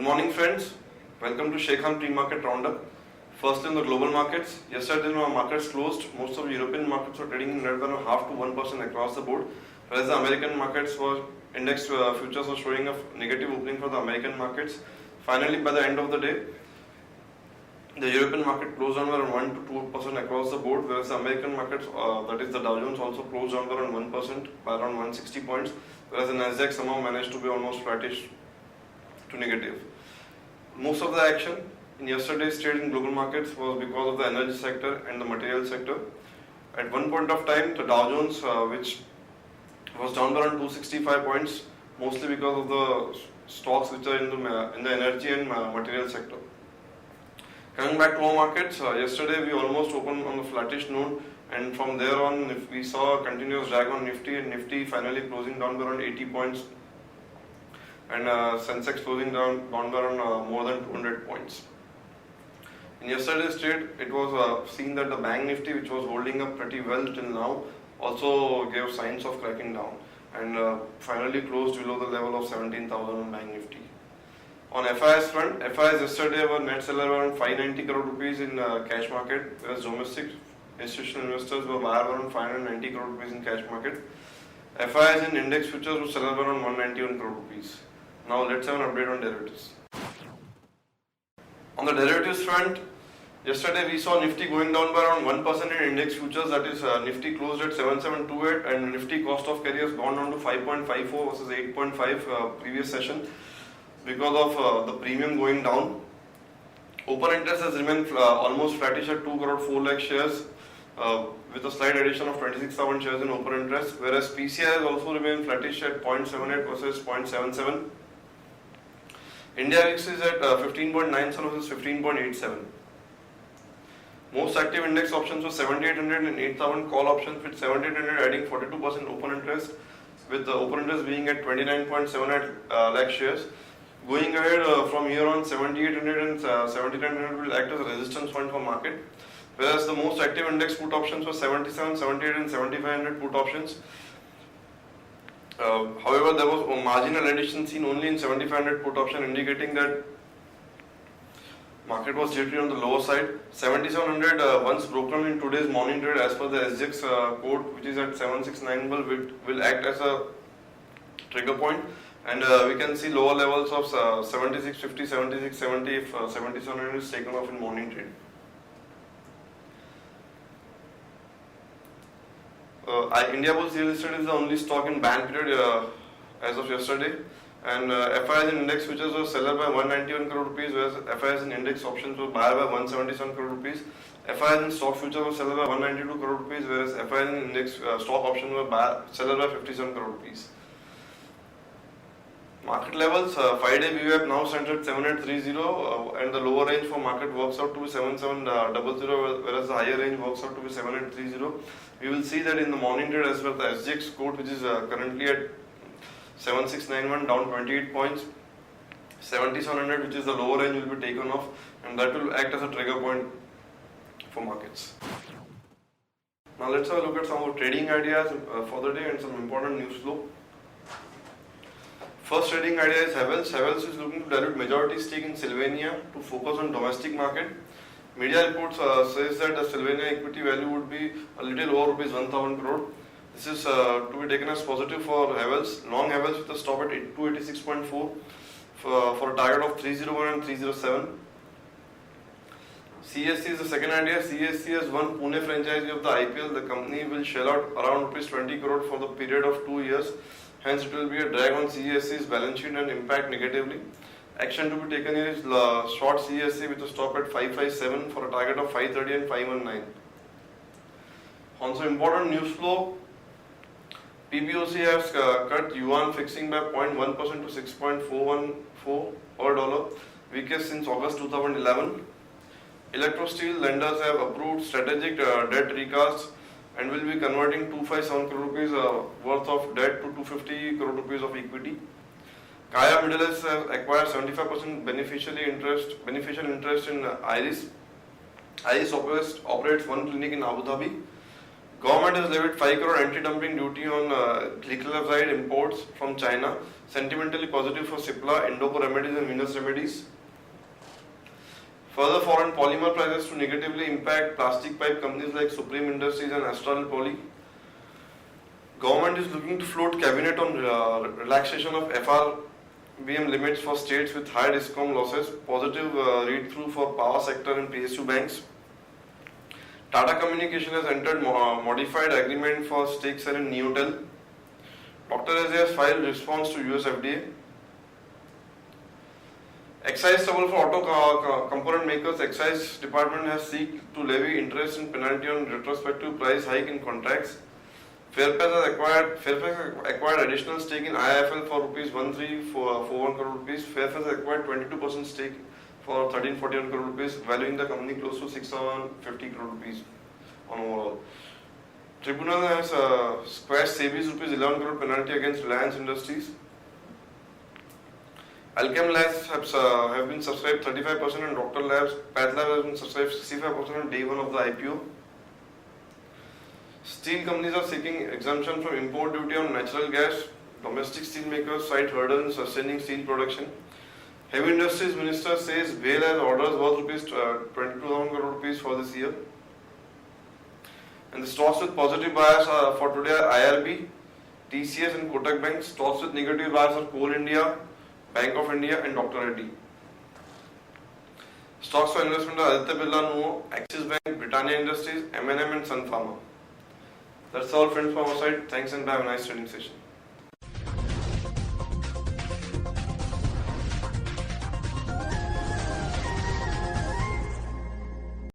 Good morning, friends. Welcome to Sharekhan pre-market roundup. First in the global markets. Yesterday, when markets closed, most of the European markets were trading in net by 0.5 to 1% across the board, whereas the American markets were index futures were showing a negative opening for the American markets. Finally, by the end of the day, the European market closed down around 1 to 2% across the board, whereas the American markets, that is the Dow Jones, also closed down around 1% by around 160 points, whereas the Nasdaq somehow managed to be almost flattish to negative. Most of the action in yesterday's trade in global markets was because of the energy sector and the material sector. At one point of time, the Dow Jones, which was down by around 265 points, mostly because of the stocks which are in the energy and material sector. Coming back to our markets, yesterday we almost opened on a flattish note, and from there on we saw a continuous drag on Nifty, and Nifty finally closing down by around 80 points, and Sensex closing down by around more than 200 points. In yesterday's trade, it was seen that the Bank Nifty, which was holding up pretty well till now, also gave signs of cracking down, and finally closed below the level of 17,000 on Bank Nifty. On FIS front, FIS yesterday were net seller around 590 crore rupees in cash market, whereas domestic institutional investors were buyer around 590 crore rupees in cash market. FIS in index futures were seller around 191 crore rupees. Now let's have an update on derivatives. On the derivatives front, yesterday we saw Nifty going down by around 1% in index futures, that is Nifty closed at 7728 and Nifty cost of carry has gone down to 5.54 versus 8.5 previous session because of the premium going down. Open interest has remained almost flattish at 2 crore 4 lakh shares with a slight addition of 26,000 shares in open interest, whereas PCI has also remained flattish at 0.78 versus 0.77. India VIX is at 15.97 versus 15.87. Most active index options were 7800 and 8000 call options, with 7800 adding 42% open interest, with the open interest being at 29.78 lakh shares. Going ahead from here on, 7800 and 7900 will act as a resistance point for market, whereas the most active index put options were 77, 78 and 7500 put options. However, there was a marginal addition seen only in 7500 put option, indicating that market was generally on the lower side. 7700 once broken in today's morning trade as per the SGX code, which is at 7691, will act as a trigger point, and we can see lower levels of 7650, 7670 if 7700 is taken off in morning trade. India Bulls Real Estate is the only stock in ban period as of yesterday, and FIS in index futures was seller by 191 crore rupees, whereas FIS in index options was buyer by 177 crore rupees. FIS in stock futures was seller by 192 crore rupees, whereas FIS in index stock options were seller by 57 crore rupees. Market levels, 5-day VWAP now stands at 7830, and the lower range for market works out to be 7700, whereas the higher range works out to be 7830. We will see that in the morning trade as well. The SGX code, which is currently at 7691, down 28 points. 7700, which is the lower range, will be taken off, and that will act as a trigger point for markets. Now let's have a look at some of the trading ideas for the day and some important news flow. First trading idea is Havells. Havells is looking to dilute majority stake in Sylvania to focus on domestic market. Media reports says that the Sylvania equity value would be a little over rupees 1000 crore. This is to be taken as positive for Havells. Long Havells with a stop at 286.4 for a target of 301 and 307. CSC is the second idea. CSC has won Pune franchise of the IPL. The company will shell out around rupees 20 crore for the period of 2 years. Hence, it will be a drag on CSC's balance sheet and impact negatively. Action to be taken here is short CSC with a stop at 557 for a target of 530 and 519. On some important news flow, PBOC has cut yuan fixing by 0.1% to 6.414 per dollar, weakest since August 2011. Electro steel lenders have approved strategic debt recast and will be converting 257 crore rupees worth of debt to 250 crore rupees of equity. Kaya Middle East has acquired 75% beneficial interest in IRIS. IRIS operates one clinic in Abu Dhabi. Government has levied 5 crore anti-dumping duty on glycoside imports from China, Sentimentally positive for Cipla, Indoco Remedies and Venus Remedies. Further fall in polymer prices to negatively impact plastic pipe companies like Supreme Industries and Astral Poly. Government is looking to float cabinet on relaxation of FRBM limits for states with high discount losses. Positive read-through for power sector and PSU banks. Tata Communication has entered modified agreement for stake sale in Neotel. Dr. Aze has filed response to US FDA. Excise trouble for auto component makers. Excise department has seeked to levy interest and penalty on retrospective price hike in contracts. Fairfax acquired additional stake in IIFL for ₹1341 crore. Fairfax acquired 22% stake for 1341 crore rupees, valuing the company close to 650 crore rupees on overall. Tribunal has squashed SEBI's ₹11 crore penalty against Reliance Industries. Alchem Labs have been subscribed 35% and Dr. Labs, Path Labs has been subscribed 65% on day one of the IPO. Steel companies are seeking exemption from import duty on natural gas. Domestic steel makers cite hurdle in sustaining steel production. Heavy Industries Minister says BHEL has orders worth ₹22,000 crore for this year. And the stocks with positive bias for today are IRB, TCS and Kotak Bank. Stocks with negative bias are Coal India, Bank of India and Dr. Reddy. Stocks for investment are Aditya Birla Nuvo, Axis Bank, Britannia Industries, M&M and Sun Pharma. That's all friends from our side. Thanks and have a nice trading session.